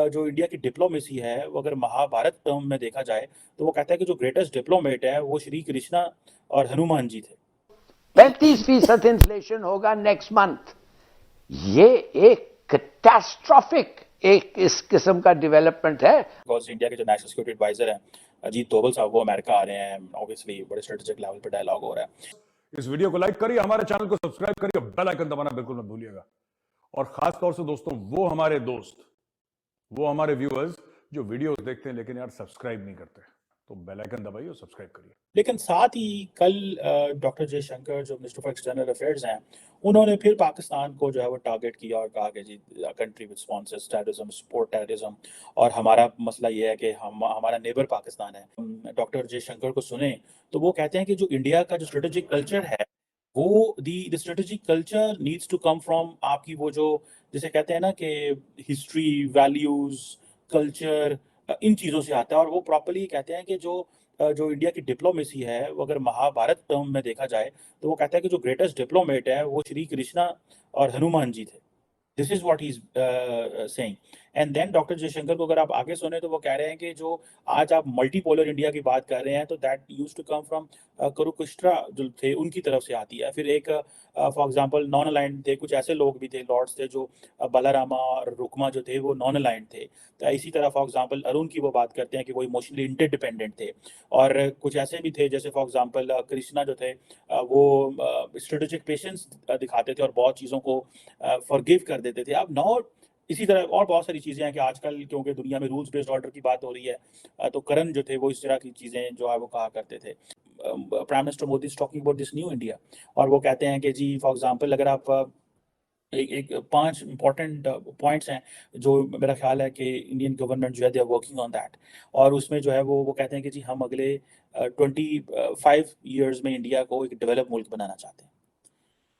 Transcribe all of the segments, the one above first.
जो इंडिया की डिप्लोमेसी है वो अगर महाभारत टर्म में देखा जाए तो वो कहता है कि जो ग्रेटेस्ट डिप्लोमेट है वो श्री कृष्णा और हनुमान जी थे। 35% इन्फ्लेशन होगा नेक्स्ट मंथ। ये एक कैटास्ट्रॉफिक एक इस किस्म का डेवलपमेंट है। बिकॉज इंडिया के जो नेशनल सिक्योरिटी एडवाइजर हैं अजीत डोभाल साहब वो अमेरिका आ रहे हैं, ऑब्वियसली बड़े स्ट्रेटेजिक लेवल पे डायलॉग हो रहा है। इस वीडियो को लाइक करिए, हमारे चैनल को सब्सक्राइब करिए, बेल आइकन दबाना बिल्कुल मत भूलिएगा। और खास तौर से दोस्तों वो हमारे दोस्त, वो हमारे व्यूअर्स जो वीडियोस देखते हैं लेकिन यार सब्सक्राइब नहीं करते, तो बेल आइकन दबाइए और सब्सक्राइब करिए। लेकिन साथ ही कल डॉक्टर जयशंकर जो मिनिस्टर फॉर एक्सटर्नल अफेयर्स हैं उन्होंने फिर पाकिस्तान को जो है वो टारगेट किया और कहा कि the country with sponsors terrorism, support terrorism, और हमारा मसला ये है कि हमारा नेबर पाकिस्तान है। डॉक्टर जयशंकर को सुने तो वो कहते हैं कि जो इंडिया का जो स्ट्रेटेजिक कल्चर है वो the strategic culture needs to come from आपकी वो जो जिसे कहते हैं ना कि हिस्ट्री, वैल्यूज, कल्चर, इन चीज़ों से आता है। और वो प्रॉपरली कहते हैं कि जो इंडिया की डिप्लोमेसी है वो अगर महाभारत टर्म में देखा जाए तो वो कहता है कि जो ग्रेटेस्ट डिप्लोमेट है वो श्री कृष्णा और हनुमान जी थे। This is what he is saying. And then doctor Jaishankar को अगर आप आगे सुने तो वो कह रहे हैं कि जो आज आप मल्टीपोलर इंडिया की बात कर रहे हैं तो that used to come from Kurukshetra जो थे उनकी तरफ से आती है। फिर एक फॉर एग्जांपल नॉन अलाइंड थे, कुछ ऐसे लोग भी थे, लॉर्ड्स थे जो बलारामा और रुक्मा जो थे वो नॉन अलाइंड थे। तो इसी तरह फॉर एग्जांपल अरुण की वो बात करते हैं कि वो इमोशनली इंटरडिपेंडेंट थे। और कुछ ऐसे भी थे जैसे फॉर एग्जांपल कृष्णा जो थे वो स्ट्रेटेजिक पेशेंस दिखाते थे और बहुत चीज़ों को फॉरगिव कर देते थे। अब नॉट इसी तरह और बहुत सारी चीज़ें हैं कि आजकल क्योंकि दुनिया में रूल्स बेस्ड ऑर्डर की बात हो रही है तो करण जो थे वो इस तरह की चीज़ें जो है वो कहा करते थे। Prime minister Modi is talking about this new India और वो कहते हैं कि जी फॉर एग्जांपल अगर आप एक 5 इंपॉर्टेंट पॉइंट्स हैं जो मेरा ख्याल है कि इंडियन गवर्नमेंट जो है they are working on that. और उसमें जो है वो कहते हैं कि जी हम अगले 25 ईयर्स में इंडिया को एक डेवलप मुल्क बनाना चाहते हैं।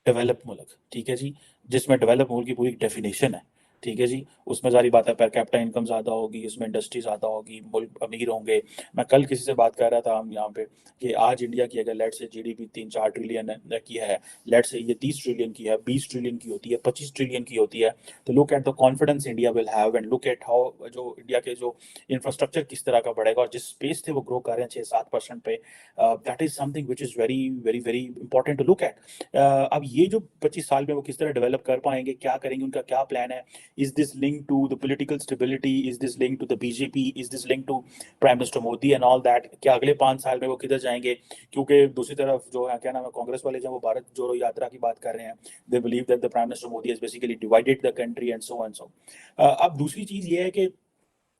डेवलप मुल्क, ठीक है जी, जिसमें डेवलप मुल्क की पूरी डेफिनेशन है, ठीक है जी। उसमें सारी बात है, पर कैपिटा इनकम ज़्यादा होगी, इसमें इंडस्ट्री ज़्यादा होगी, मुल्क अमीर होंगे। मैं कल किसी से बात कर रहा था हम यहाँ पे कि आज इंडिया की अगर लेट से जीडीपी 3-4 ट्रिलियन की है, लेट से ये 30 ट्रिलियन की है, 20 ट्रिलियन की होती है, 25 ट्रिलियन की होती है, तो look at the confidence India will have and look at how जो इंडिया के जो इंफ्रास्ट्रक्चर किस तरह का बढ़ेगा और जिस स्पेस से वो ग्रो कर रहे हैं 6-7% पे, that is something which is very very very important to look at. अब ये जो 25 साल में वो किस तरह डेवलप कर पाएंगे, क्या करेंगे, उनका क्या प्लान है, is this linked to the political stability, is this linked to the BJP, is this linked to Prime Minister Modi and all that, क्या अगले 5 साल में वो किधर जाएंगे। क्योंकि दूसरी तरफ जो है क्या नाम है कांग्रेस वाले जब वो भारत जोड़ो यात्रा की बात कर रहे हैं, they believe that the prime minister Modi has basically divided the country and so and so. अब दूसरी चीज़ ये है कि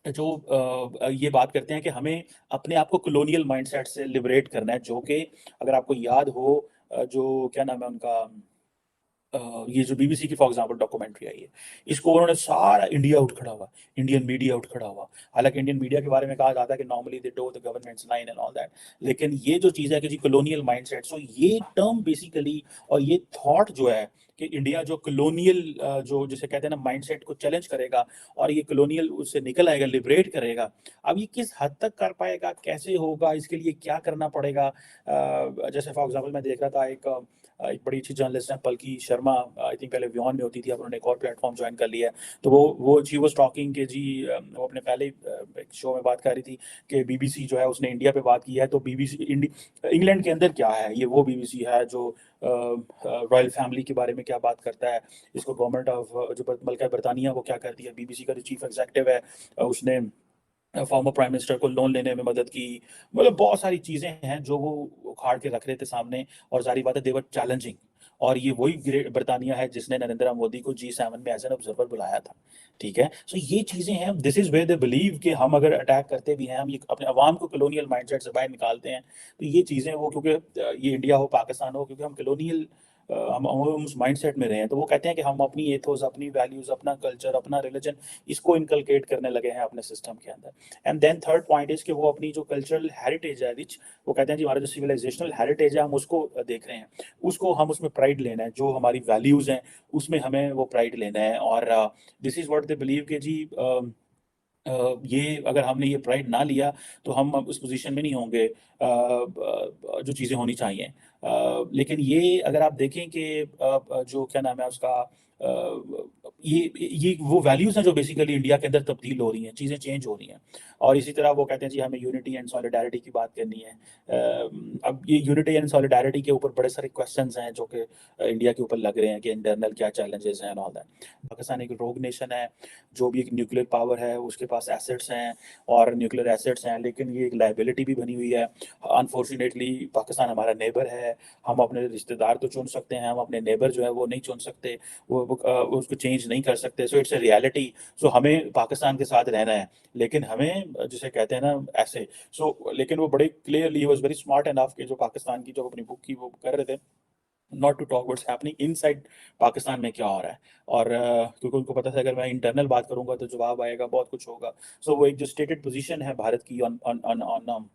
जो ये बात करते हैं कि हमें अपने आप को कॉलोनियल माइंडसेट से लिबरेट करना है, जो कि अगर आपको याद हो जो क्या नाम है उनका ये जो बीबीसी की फॉर एग्जांपल डॉक्यूमेंट्री आई है, इसको उन्होंने सारा इंडिया उठ खड़ा हुआ, इंडियन मीडिया उठ खड़ा हुआ। हालांकि इंडियन मीडिया के बारे में कहा जाता है कि normally they do the governments line and all that, लेकिन ये जो चीज़ है कि जी कॉलोनियल माइंडसेट, सो ये टर्म बेसिकली और ये थॉट जो है कि इंडिया जो कॉलोनियल जो जिसे कहते हैं ना माइंडसेट को चैलेंज करेगा और ये कॉलोनियल उससे निकल आएगा, लिबरेट करेगा। अब ये किस हद तक कर पाएगा, कैसे होगा, इसके लिए क्या करना पड़ेगा। जैसे फॉर एग्जांपल मैं देख रहा था एक बड़ी अच्छी जर्नलिस्ट है पलकी शर्मा, आई थिंक पहले व्योन में होती थी, अब उन्होंने एक और प्लेटफॉर्म ज्वाइन कर लिया है। तो वो शी वाज टॉकिंग कि जी वो अपने पहले एक शो में बात कर रही थी कि बीबीसी जो है उसने इंडिया पे बात की है, तो बीबीसी इंग्लैंड के अंदर क्या है, ये वो बीबीसी है जो रॉयल फैमिली के बारे में क्या बात करता है, इसको गवर्नमेंट ऑफ जो मल्का बरतानिया वो क्या करती है। बीबीसी का जो चीफ एग्जीक्यूटिव है उसने फॉर्मर प्राइम मिनिस्टर को लोन लेने में मदद की। मतलब बहुत सारी चीज़ें हैं जो वो उखाड़ के रख रहे थे सामने, और जारी बात है देवर चैलेंजिंग। और ये वही ग्रेट बर्तानिया है जिसने नरेंद्र मोदी को G7 में एज एन ऑब्जर्वर बुलाया था, ठीक है। सो ये चीज़ें हैं, this is where they believe कि हम अगर अटैक करते भी हैं, हम ये अपने अवाम को कॉलोनियल माइंडसेट से बाहर निकालते हैं, तो ये चीज़ें वो क्योंकि ये इंडिया हो पाकिस्तान हो, क्योंकि हम कॉलोनियल हम उस माइंडसेट में रहे हैं, तो वो कहते हैं कि हम अपनी एथोस, अपनी वैल्यूज़, अपना कल्चर, अपना रिलीजन, इसको इनकलकेट करने लगे हैं अपने सिस्टम के अंदर। And then third point is कि वो अपनी जो कल्चरल हेरिटेज है रिच, वो कहते हैं जी हमारा जो सिविलाइजेशनल हेरिटेज है हम उसको देख रहे हैं, उसको हम उसमें प्राइड लेना है, जो हमारी वैल्यूज़ हैं उसमें हमें वो प्राइड लेना है। और this is what they believe कि जी ये अगर हमने ये प्राइड ना लिया तो हम अब उस पोजीशन में नहीं होंगे जो चीज़ें होनी चाहिए। लेकिन ये अगर आप देखें कि जो क्या नाम है उसका ये वो वैल्यूज हैं जो बेसिकली इंडिया के अंदर तब्दील हो रही हैं, चीज़ें चेंज हो रही हैं। और इसी तरह वो कहते हैं जी हमें यूनिटी एंड सॉलिडारिटी की बात करनी है। अब ये यूनिटी एंड सॉलिडारिटी के ऊपर बड़े सारे क्वेश्चंस हैं जो कि इंडिया के ऊपर लग रहे हैं कि इंटरनल क्या चैलेंजेस हैं एंड ऑल दैट। पाकिस्तान एक रोग नेशन है, जो भी एक न्यूक्लियर पावर है उसके पास एसेट्स हैं और न्यूक्लियर एसेट्स हैं, लेकिन ये एक लाइबिलिटी भी बनी हुई है। अनफॉर्चुनेटली पाकिस्तान हमारा नेबर है, हम अपने रिश्तेदार तो चुन सकते हैं, हम अपने नेबर जो है वो नहीं चुन सकते, उसको चेंज नहीं कर सकते। So it's a reality. सो हमें पाकिस्तान के साथ रहना है, लेकिन हमें जिसे कहते हैं ना ऐसे। सो लेकिन वो बड़े clearly was very smart enough कि जो पाकिस्तान की जो अपनी बुक की वो कर रहे थे, not to talk what's happening inside Pakistan में क्या हो रहा है। और क्योंकि उनको पता था अगर मैं इंटरनल बात करूंगा तो जवाब आएगा, बहुत कुछ होगा। सो वो एक जो स्टेटेड पोजीशन है भारत की on on on on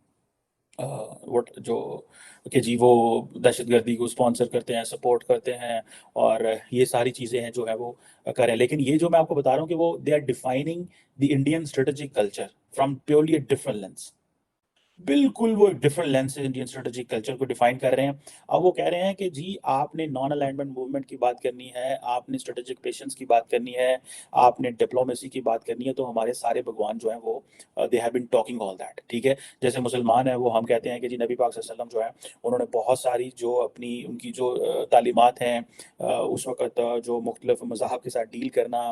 what जो कि जी वो दहशतगर्दी को स्पॉन्सर करते हैं, सपोर्ट करते हैं, और ये सारी चीज़ें हैं जो है वो कर रहे हैं। लेकिन ये जो मैं आपको बता रहा हूँ कि वो they are defining the Indian strategic culture from purely a different lens. बिल्कुल वो एक डिफरेंट लेंस से इंडियन स्ट्रेटेजिक कल्चर को डिफाइन कर रहे हैं। अब वो कह रहे हैं कि जी आपने नॉन अलाइनमेंट मूवमेंट की बात करनी है, आपने स्ट्रेटेजिक पेशेंस की बात करनी है, आपने डिप्लोमेसी की बात करनी है, तो हमारे सारे भगवान जो हैं वो they have been talking all that, ठीक है। जैसे मुसलमान है वो हम कहते हैं कि जी नबी पाक सल्लल्लाहु अलैहि वसल्लम जो है उन्होंने बहुत सारी जो अपनी उनकी जो तालीमात हैं उस वक़्त जो मुख्तलिफ मज़ाहब के साथ डील करना,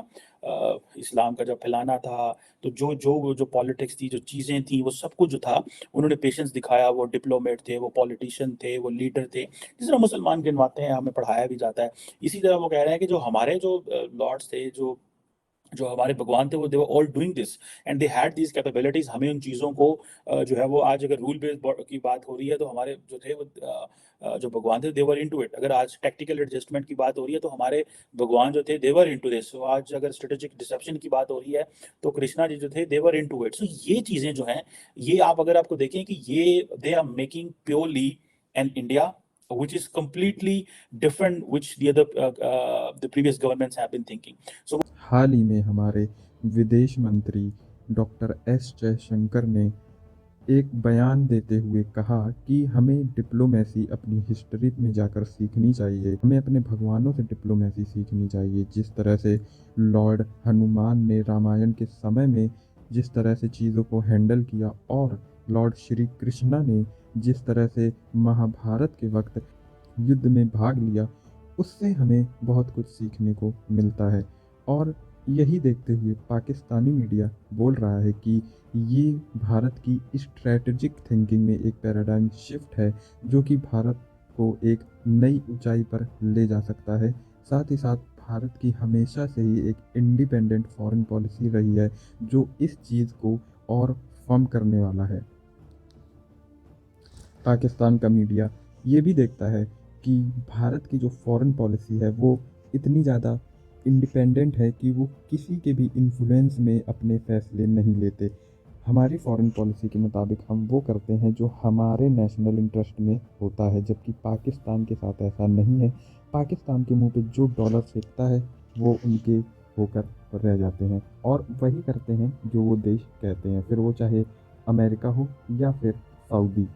इस्लाम का जब फैलाना था, तो जो पॉलिटिक्स थी, जो चीज़ें थी, वो सब कुछ जो था उन्होंने पेशेंस दिखाया। वो डिप्लोमेट थे, वो पॉलिटिशियन थे, वो लीडर थे, जिस तरह मुसलमान गिनवाते हैं, हमें पढ़ाया भी जाता है। इसी तरह वो कह रहे हैं कि जो हमारे जो लॉर्ड्स थे, जो जो हमारे भगवान थे, वो they were all doing this and they had these capabilities. हमें उन चीज़ों को जो है वो आज अगर रूल बेस्ड की बात हो रही है तो हमारे जो थे वो जो भगवान थे दे वर इनटू इट। अगर आज टेक्टिकल एडजस्टमेंट की बात हो रही है तो हमारे भगवान जो थे दे वर इनटू दिस। तो आज अगर स्ट्रेटेजिक डिसेप्शन की बात हो रही है तो कृष्णा जी जो थे दे वर इनटू इट। सो ये चीज़ें जो हैं, ये आप अगर आपको देखें कि ये they are making purely an India which is completely different, which the previous governments have been thinking. So हाल ही में हमारे विदेश मंत्री डॉक्टर एस जयशंकर ने एक बयान देते हुए कहा कि हमें डिप्लोमेसी अपनी हिस्ट्री में जाकर सीखनी चाहिए, हमें अपने भगवानों से डिप्लोमेसी सीखनी चाहिए। जिस तरह से लॉर्ड हनुमान ने रामायण के समय में जिस तरह से चीज़ों को हैंडल किया और लॉर्ड श्री कृष्णा ने जिस तरह से महाभारत के वक्त युद्ध में भाग लिया, उससे हमें बहुत कुछ सीखने को मिलता है। और यही देखते हुए पाकिस्तानी मीडिया बोल रहा है कि ये भारत की स्ट्रैटेजिक थिंकिंग में एक पैराडाइम शिफ्ट है, जो कि भारत को एक नई ऊंचाई पर ले जा सकता है। साथ ही साथ भारत की हमेशा से ही एक इंडिपेंडेंट फॉरेन पॉलिसी रही है, जो इस चीज़ को और फर्म करने वाला है। पाकिस्तान का मीडिया ये भी देखता है कि भारत की जो फॉरेन पॉलिसी है वो इतनी ज़्यादा इंडिपेंडेंट है कि वो किसी के भी इन्फ्लुएंस में अपने फैसले नहीं लेते। हमारी फॉरेन पॉलिसी के मुताबिक हम वो करते हैं जो हमारे नेशनल इंटरेस्ट में होता है, जबकि पाकिस्तान के साथ ऐसा नहीं है। पाकिस्तान के मुंह पे जो डॉलर फेंकता है वो उनके होकर रह जाते हैं और वही करते हैं जो वो देश कहते हैं, फिर वो चाहे अमेरिका हो या फिर सऊदी।